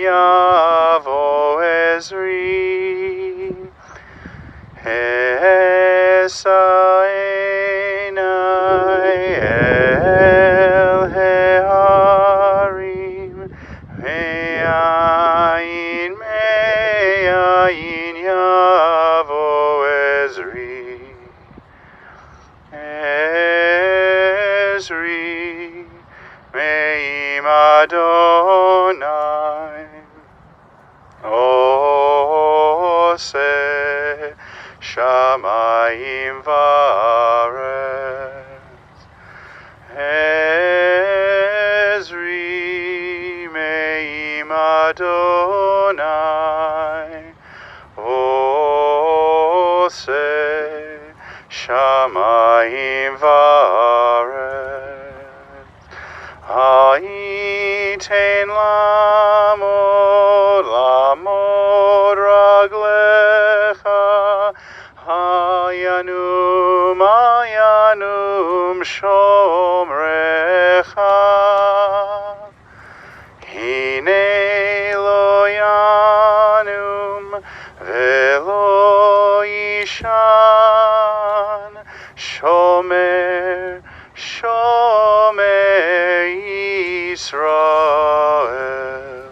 yavo ezri. Esaenai el hearim. Me'ayin yavo ezri. Ezri, me'im Adonai, ose shamayim va'aretz. Ezri, me'im Adonai, ose shamayim va'aretz. Ha'iten lamod raglecha. Hayanum shomrecha. Hine lo yanum velo yishan. Shomer Yisrael.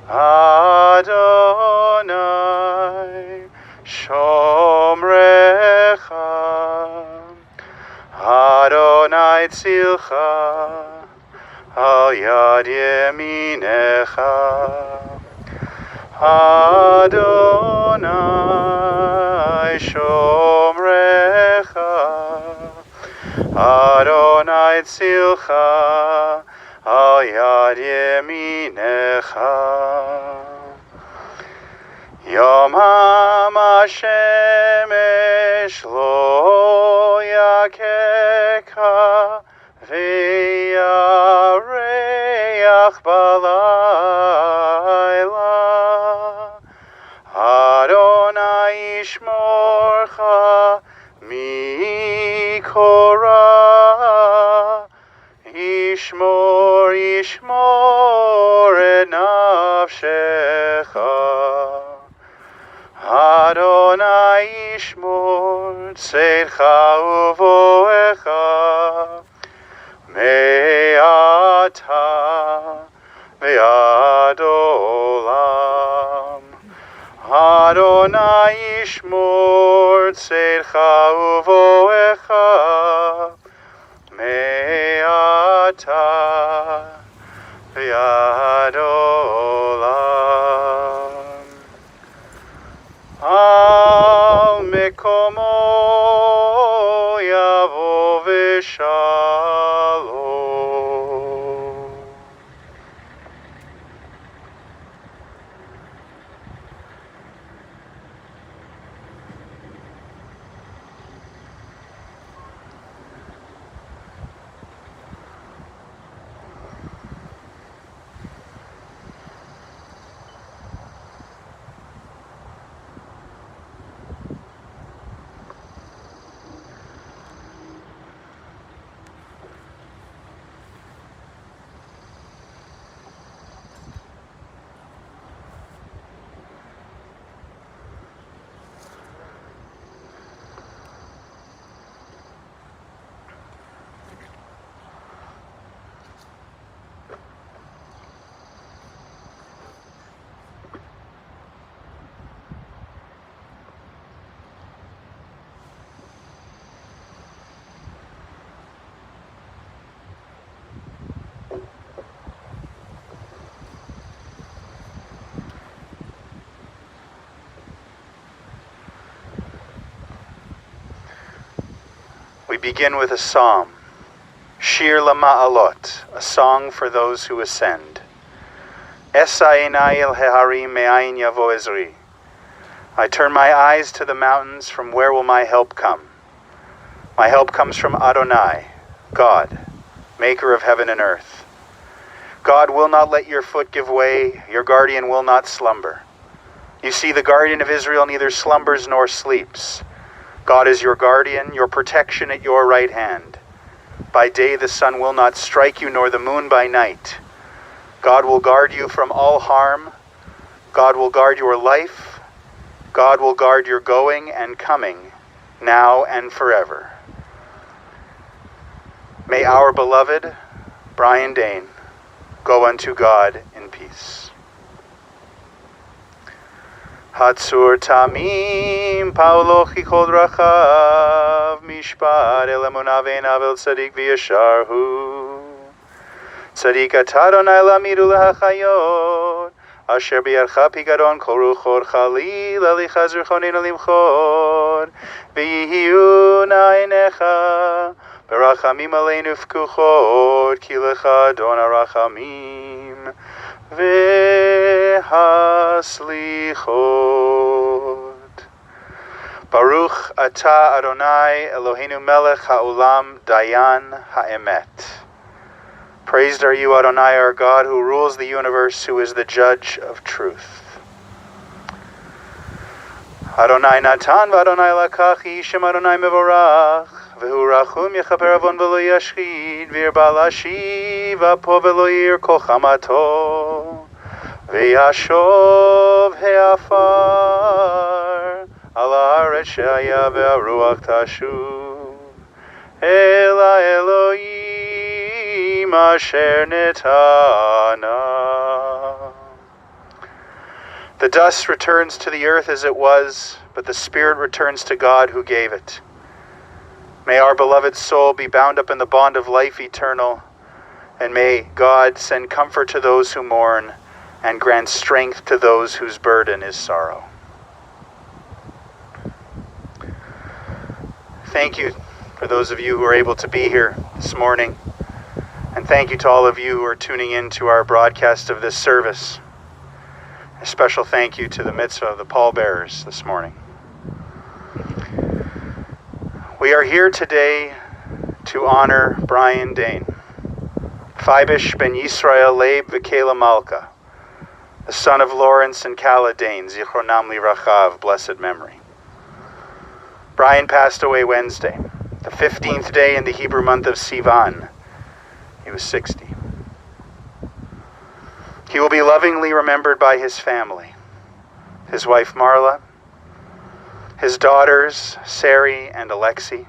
Adonai Shomrecha. Adonai tzilcha al yad yeminecha. Adonai Shomrecha. Adonai tzilcha al yad yeminecha. Yom HaShemesh lo yakeka ve'yareach balayla. Adonai yishmorcha mikora. Yishmor et nafshecha. Adonai yishmor tzedcha uvoecha. Me'ata ve'ad olam. Adonai yishmor tzedcha uvoecha. Me'ata ve'ad olam. Al mekomo yavo v'shalom. We begin with a psalm, Shir LaMa'alot, a song for those who ascend. Esa einai el heharim me'ayin yavo ezri. I turn my eyes to the mountains, from where will my help come? My help comes from Adonai, God, maker of heaven and earth. God will not let your foot give way, your guardian will not slumber. You see, the guardian of Israel neither slumbers nor sleeps. God is your guardian, your protection at your right hand. By day the sun will not strike you, nor the moon by night. God will guard you from all harm. God will guard your life. God will guard your going and coming, now and forever. May our beloved Bryan Daien go unto God in peace. Hatzur tamim paulo chichod rachav mishpat el emunah ve'einav el tzadik v'yashar hu tzadik atah Adonai lamidu lehachayot asher biyadcha pigadon kol ruchot chalil alichaz ruchonin limchot v'yihiu na'einecha berachamim aleinu fkuchot ki lecha Adon harachamim v'haslichot. Baruch atah Adonai Eloheinu melech ha'olam Daien ha'emet. Praised are you, Adonai, our God, who rules the universe, who is the judge of truth. Adonai natan v'Adonai lakach, Yishem Adonai mevorach, v'hu rachum yechaper avon v'lo yashchid, v'yirba lashiv apo v'lo yirkoch hamato, v'yashov he'afar, al haaretz she'haya ve'aruach tashuv, el ha'elohim asher netana. The dust returns to the earth as it was, but the spirit returns to God who gave it. May our beloved soul be bound up in the bond of life eternal, and may God send comfort to those who mourn and grant strength to those whose burden is sorrow. Thank you for those of you who are able to be here this morning, and thank you to all of you who are tuning in to our broadcast of this service. A special thank you to the mitzvah of the pallbearers this morning. We are here today to honor Bryan Daien, Feibish ben Yisrael Leib v'Kela Malka, the son of Lawrence and Kala Daien, Zichronam Livracha, blessed memory. Bryan passed away Wednesday, the 15th day in the Hebrew month of Sivan. He was 60. He will be lovingly remembered by his family, his wife Marla, his daughters Sari and Alexi,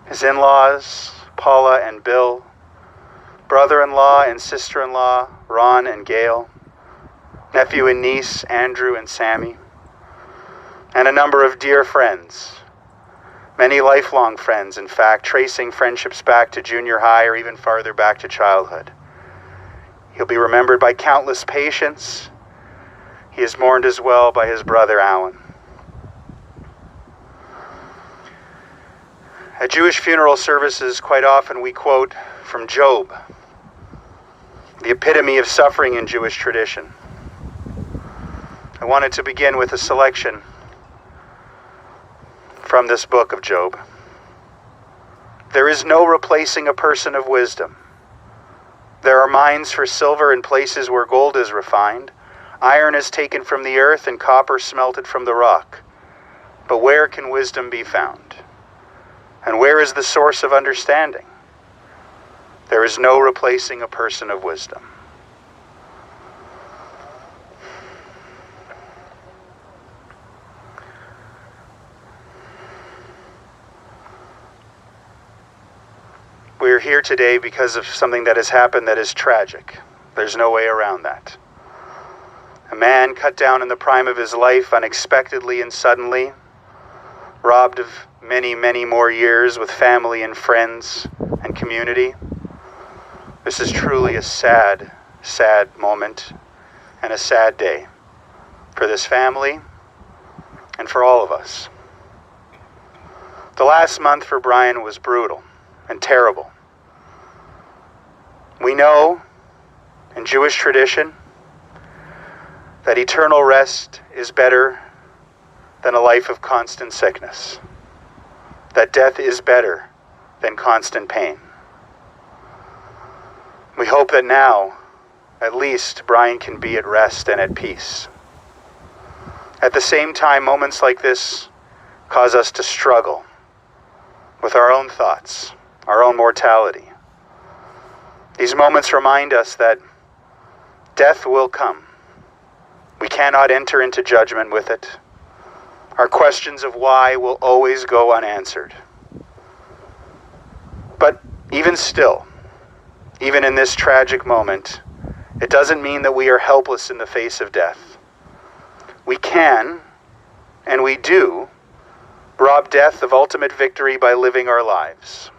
his in-laws Paula and Bill, brother-in-law and sister-in-law Ron and Gail, nephew and niece Andrew and Sammy, and a number of dear friends, many lifelong friends, in fact, tracing friendships back to junior high or even farther back to childhood. He'll be remembered by countless patients. He is mourned as well by his brother Alan. At Jewish funeral services, quite often we quote from Job, the epitome of suffering in Jewish tradition. I wanted to begin with a selection from this book of Job. There is no replacing a person of wisdom. There are mines for silver in places where gold is refined. Iron is taken from the earth and copper smelted from the rock. But where can wisdom be found? And where is the source of understanding? There is no replacing a person of wisdom. We're here today because of something that has happened that is tragic. There's no way around that. A man cut down in the prime of his life unexpectedly and suddenly, robbed of many, many more years with family and friends and community. This is truly a sad, sad moment and a sad day for this family and for all of us. The last month for Bryan was brutal and terrible. We know in Jewish tradition that eternal rest is better than a life of constant sickness, that death is better than constant pain. We hope that now, at least, Bryan can be at rest and at peace. At the same time, moments like this cause us to struggle with our own thoughts, our own mortality. These moments remind us that Death will come. We cannot enter into judgment with it. Our questions of why will always go unanswered. But even still, even in this tragic moment, it doesn't mean that we are helpless in the face of death. We can, and we do, rob death of ultimate victory by living our lives,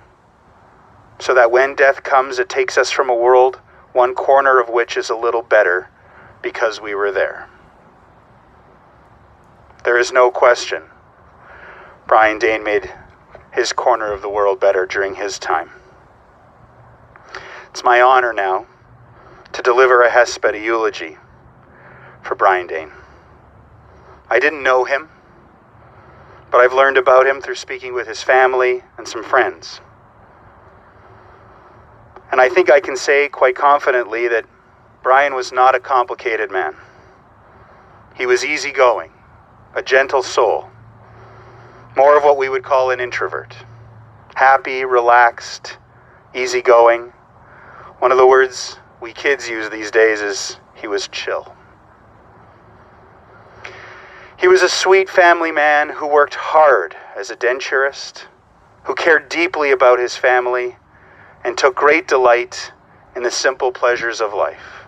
so that when death comes, it takes us from a world, one corner of which is a little better because we were there. There is no question Bryan Daien made his corner of the world better during his time. It's my honor now to deliver a hesped, a eulogy for Bryan Daien. I didn't know him, but I've learned about him through speaking with his family and some friends. And I think I can say quite confidently that Bryan was not a complicated man. He was easygoing, a gentle soul, more of what we would call an introvert. Happy, relaxed, easygoing. One of the words we kids use these days is he was chill. He was a sweet family man who worked hard as a denturist, who cared deeply about his family, and took great delight in the simple pleasures of life.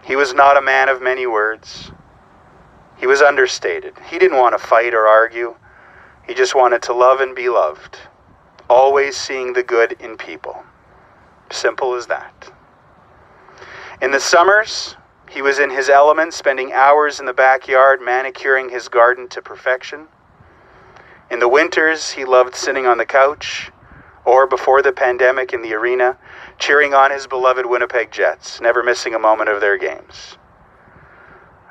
He was not a man of many words. He was understated. He didn't want to fight or argue. He just wanted to love and be loved, always seeing the good in people. Simple as that. In the summers, he was in his element, spending hours in the backyard manicuring his garden to perfection. In the winters, he loved sitting on the couch, or before the pandemic in the arena, cheering on his beloved Winnipeg Jets, never missing a moment of their games.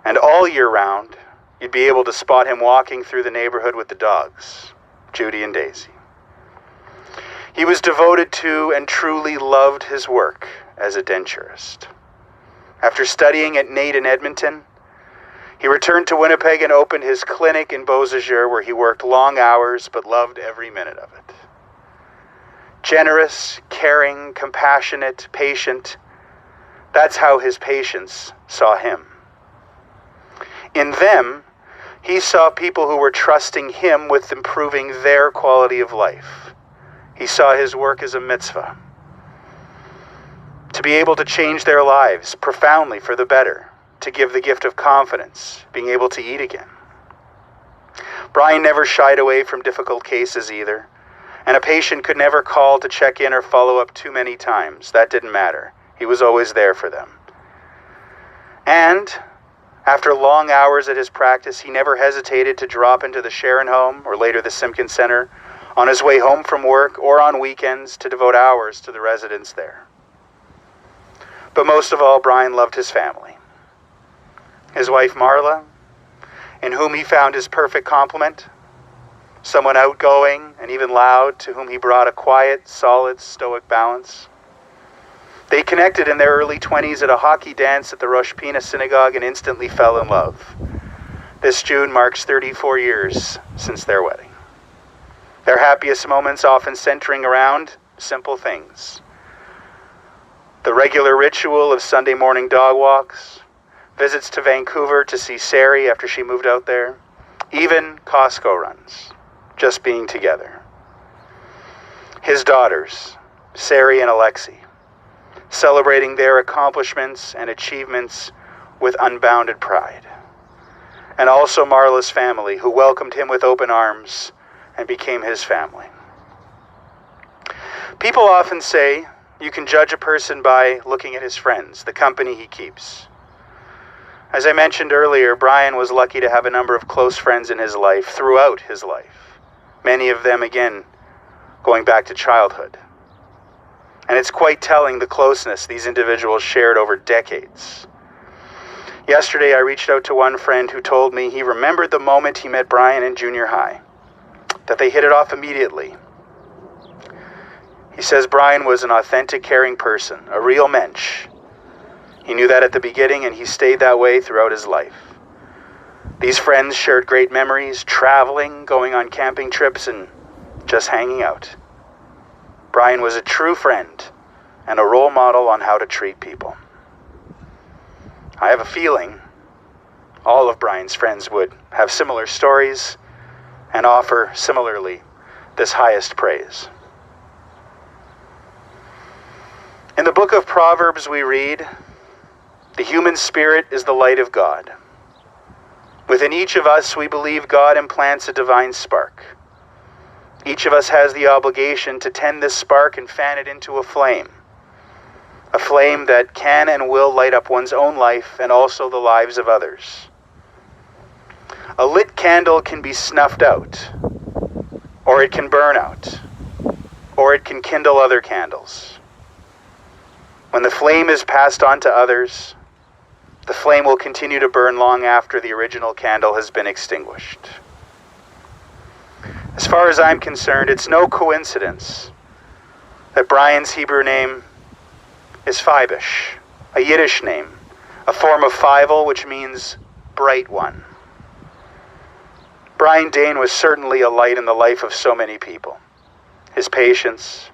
And all year round, you'd be able to spot him walking through the neighborhood with the dogs, Judy and Daisy. He was devoted to and truly loved his work as a denturist. After studying at NAIT in Edmonton, he returned to Winnipeg and opened his clinic in Beausejour, where he worked long hours but loved every minute of it. Generous, caring, compassionate, patient. That's how his patients saw him. In them, he saw people who were trusting him with improving their quality of life. He saw his work as a mitzvah. To be able to change their lives profoundly for the better, to give the gift of confidence, being able to eat again. Bryan never shied away from difficult cases either. And a patient could never call to check in or follow up too many times. That didn't matter. He was always there for them. And after long hours at his practice, he never hesitated to drop into the Sharon home, or later the Simpkin Center, on his way home from work or on weekends to devote hours to the residents there. But most of all, Bryan loved his family. His wife Marla, in whom he found his perfect complement, someone outgoing and even loud, to whom he brought a quiet, solid, stoic balance. They connected in their early 20s at a hockey dance at the Rosh Pina Synagogue and instantly fell in love. This June marks 34 years since their wedding. Their happiest moments often centering around simple things. The regular ritual of Sunday morning dog walks, visits to Vancouver to see Sari after she moved out there, even Costco runs. Just being together. His daughters, Sari and Alexi, celebrating their accomplishments and achievements with unbounded pride. And also Marla's family, who welcomed him with open arms and became his family. People often say you can judge a person by looking at his friends, the company he keeps. As I mentioned earlier, Bryan was lucky to have a number of close friends in his life, throughout his life. Many of them, again, going back to childhood. And it's quite telling the closeness these individuals shared over decades. Yesterday, I reached out to one friend who told me he remembered the moment he met Bryan in junior high, that they hit it off immediately. He says Bryan was an authentic, caring person, a real mensch. He knew that at the beginning, and he stayed that way throughout his life. These friends shared great memories, traveling, going on camping trips, and just hanging out. Bryan was a true friend and a role model on how to treat people. I have a feeling all of Bryan's friends would have similar stories and offer similarly this highest praise. In the book of Proverbs we read, "The human spirit is the light of God. Within each of us, we believe God implants a divine spark. Each of us has the obligation to tend this spark and fan it into a flame that can and will light up one's own life and also the lives of others. A lit candle can be snuffed out, or it can burn out, or it can kindle other candles. When the flame is passed on to others, the flame will continue to burn long after the original candle has been extinguished. As far as I'm concerned, it's no coincidence that Bryan's Hebrew name is Fibish, a Yiddish name, a form of Feivel, which means bright one. Bryan Daien was certainly a light in the life of so many people. His patients,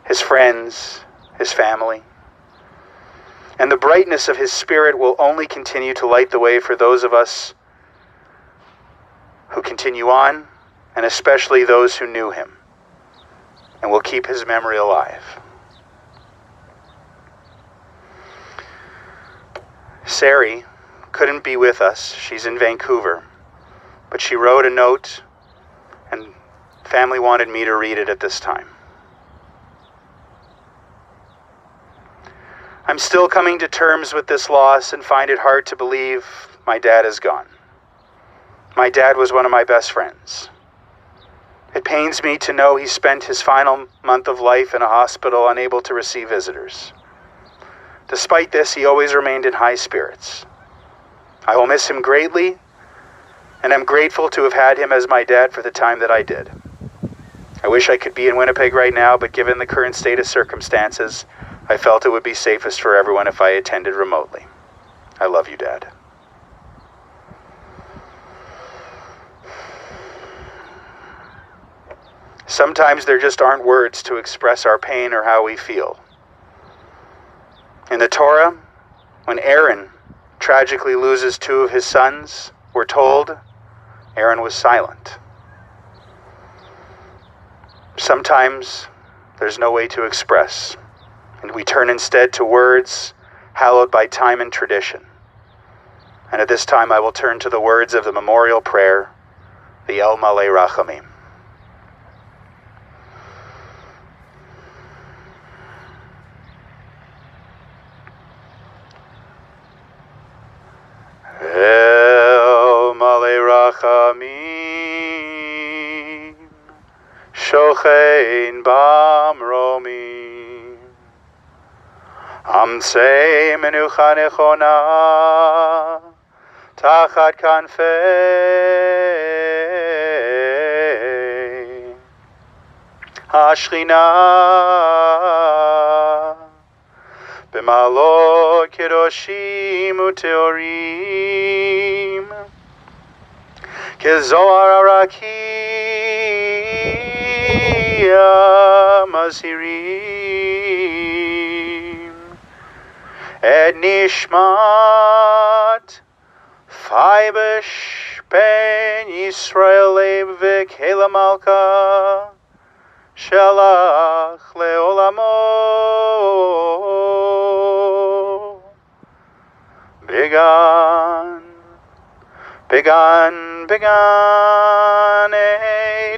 his friends, his family. And the brightness of his spirit will only continue to light the way for those of us who continue on, and especially those who knew him, and will keep his memory alive. Sari couldn't be with us. She's in Vancouver. But she wrote a note, and family wanted me to read it at this time. I'm still coming to terms with this loss and find it hard to believe my dad is gone. My dad was one of my best friends. It pains me to know he spent his final month of life in a hospital unable to receive visitors. Despite this, he always remained in high spirits. I will miss him greatly, and I'm grateful to have had him as my dad for the time that I did. I wish I could be in Winnipeg right now, but given the current state of circumstances, I felt it would be safest for everyone if I attended remotely. I love you, Dad. Sometimes there just aren't words to express our pain or how we feel. In the Torah, when Aaron tragically loses two of his sons, we're told Aaron was silent. Sometimes there's no way to express, and we turn instead to words hallowed by time and tradition. And at this time I will turn to the words of the memorial prayer, the El Malei Rachamim. El Malei Rachamim, Shochein Bamromim, Amsei Menucha Nechona, Tachat Kanfei Hashchina, B'malot Kedoshim Uteorim, Kezohar Arakia Mazirim, Et Nishmat Fibish Ben Yisrael Leib V'Kela Malka Shalach Leolamo Began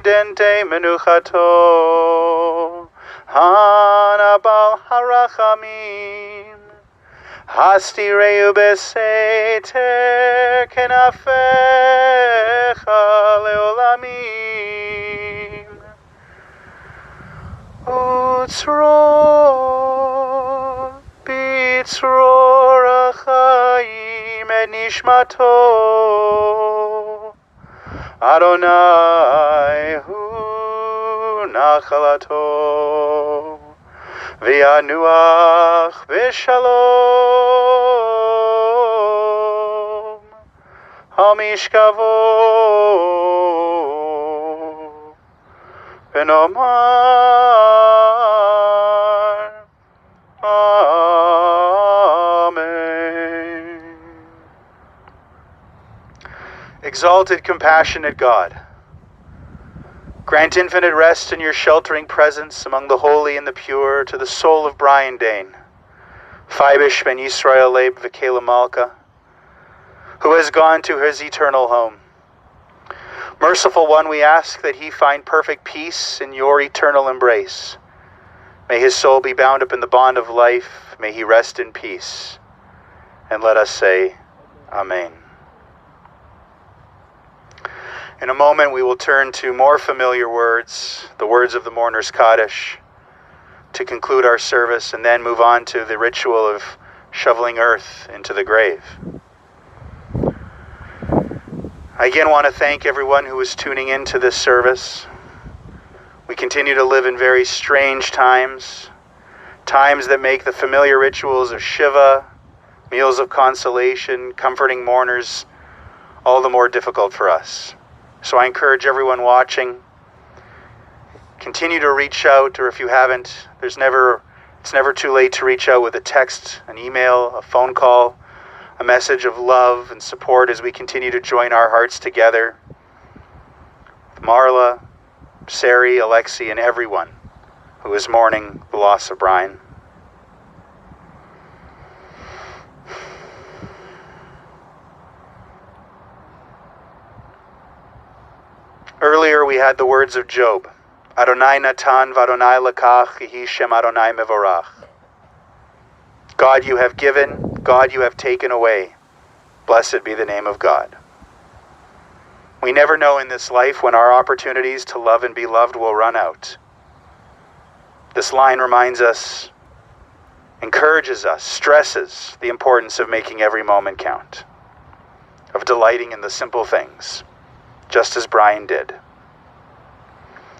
Dente Menuchato Hanabal Harachamim Hasti Reu Beseter Kenafecha Leolamim Utzro Bitzro Rachayim Et Nishmato Adonai Hu Nachalato V'yanuach B'shalom Hamishkavo V'nomar Amen. Exalted, compassionate God, grant infinite rest in your sheltering presence among the holy and the pure to the soul of Bryan Daien, Fibish ben Yisrael Leib V'Kela Malka, who has gone to his eternal home. Merciful One, we ask that he find perfect peace in your eternal embrace. May his soul be bound up in the bond of life. May he rest in peace. And let us say, Amen. In a moment, we will turn to more familiar words, the words of the Mourner's Kaddish, to conclude our service, and then move on to the ritual of shoveling earth into the grave. I again want to thank everyone who is tuning into this service. We continue to live in very strange times, times that make the familiar rituals of Shiva, meals of consolation, comforting mourners, all the more difficult for us. So I encourage everyone watching, continue to reach out, or if you haven't, it's never too late to reach out with a text, an email, a phone call, a message of love and support as we continue to join our hearts together with Marla, Sari, Alexi, and everyone who is mourning the loss of Bryan. Earlier we had the words of Job. Adonai natan v'Adonai lakach, yehi shem Adonai mevorach. God, you have given, God, you have taken away. Blessed be the name of God. We never know in this life when our opportunities to love and be loved will run out. This line reminds us, encourages us, stresses the importance of making every moment count, of delighting in the simple things, just as Bryan did.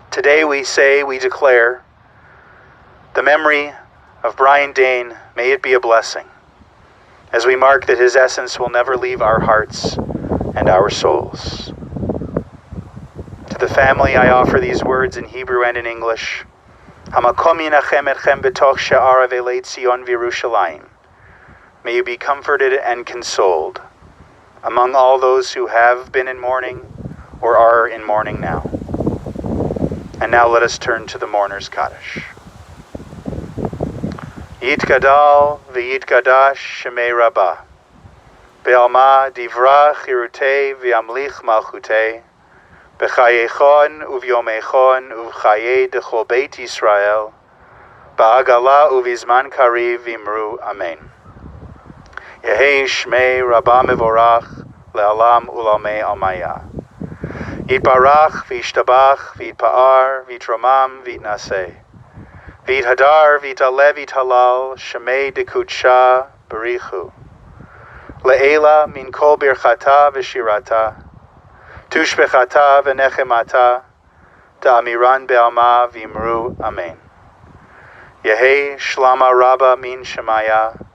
Today we declare, the memory of Bryan Daien, may it be a blessing, as we mark that his essence will never leave our hearts and our souls. To the family, I offer these words in Hebrew and in English. Hamakom yinachem etchem betoch she'ara ve'lei Tzion v'Yerushalayim. May you be comforted and consoled among all those who have been in mourning or are in mourning now. And now let us turn to the Mourner's Kaddish. Yitgadal v'yitgadash shemei Rabbah, be'alma divra chirutei v'yamlich malchutei, b'chayechon uv'yomechon uv'chayei dechol beit Yisrael, ba'agala uv'izman kariv v'imru Amen. Yehei shmei Rabbah mevorach le'alam u'lamei almaya. Yitbarach v'yishtabach v'yitpa'ar v'yitromam v'yitnaseh. V'yithadar v'yitalev v'yithalal shemei dekudsha berichu. Le'ela min kol birchata v'shirata. Tushbechata v'nechemata. Ta'amiran be'alma v'imru Amen. Yehei shlama rabba min shemaya.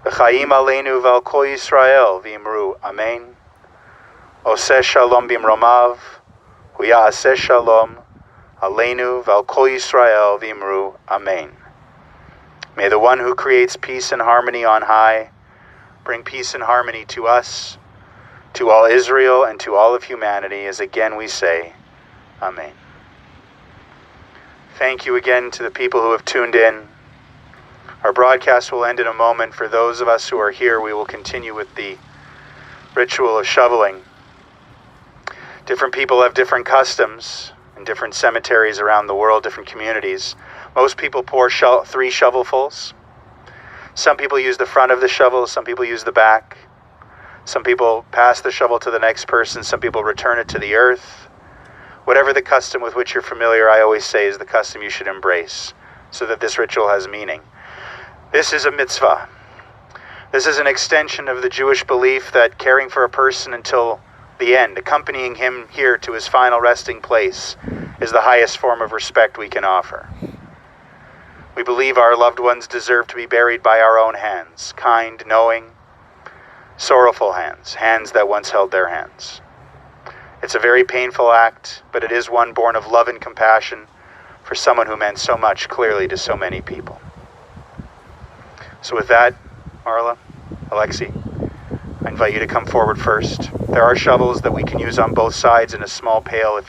V'chaim aleinu v'al kol Yisrael v'imru Amen. Oseh shalom bimromav, huya'aseh shalom, aleinu v'al kol Yisrael v'imru Amen. May the one who creates peace and harmony on high bring peace and harmony to us, to all Israel, and to all of humanity, as again we say, Amen. Thank you again to the people who have tuned in. Our broadcast will end in a moment. For those of us who are here, we will continue with the ritual of shoveling. Different people have different customs in different cemeteries around the world, different communities. Most people pour 3 shovelfuls. Some people use the front of the shovel, some people use the back. Some people pass the shovel to the next person, some people return it to the earth. Whatever the custom with which you're familiar, I always say, is the custom you should embrace, so that this ritual has meaning. This is a mitzvah. This is an extension of the Jewish belief that caring for a person until the end, accompanying him here to his final resting place, is the highest form of respect we can offer. We believe our loved ones deserve to be buried by our own hands, kind, knowing, sorrowful hands, hands that once held their hands. It's a very painful act, but it is one born of love and compassion for someone who meant so much clearly to so many people. So with that, Marla, Alexi, I invite you to come forward first. There are shovels that we can use on both sides and a small pail if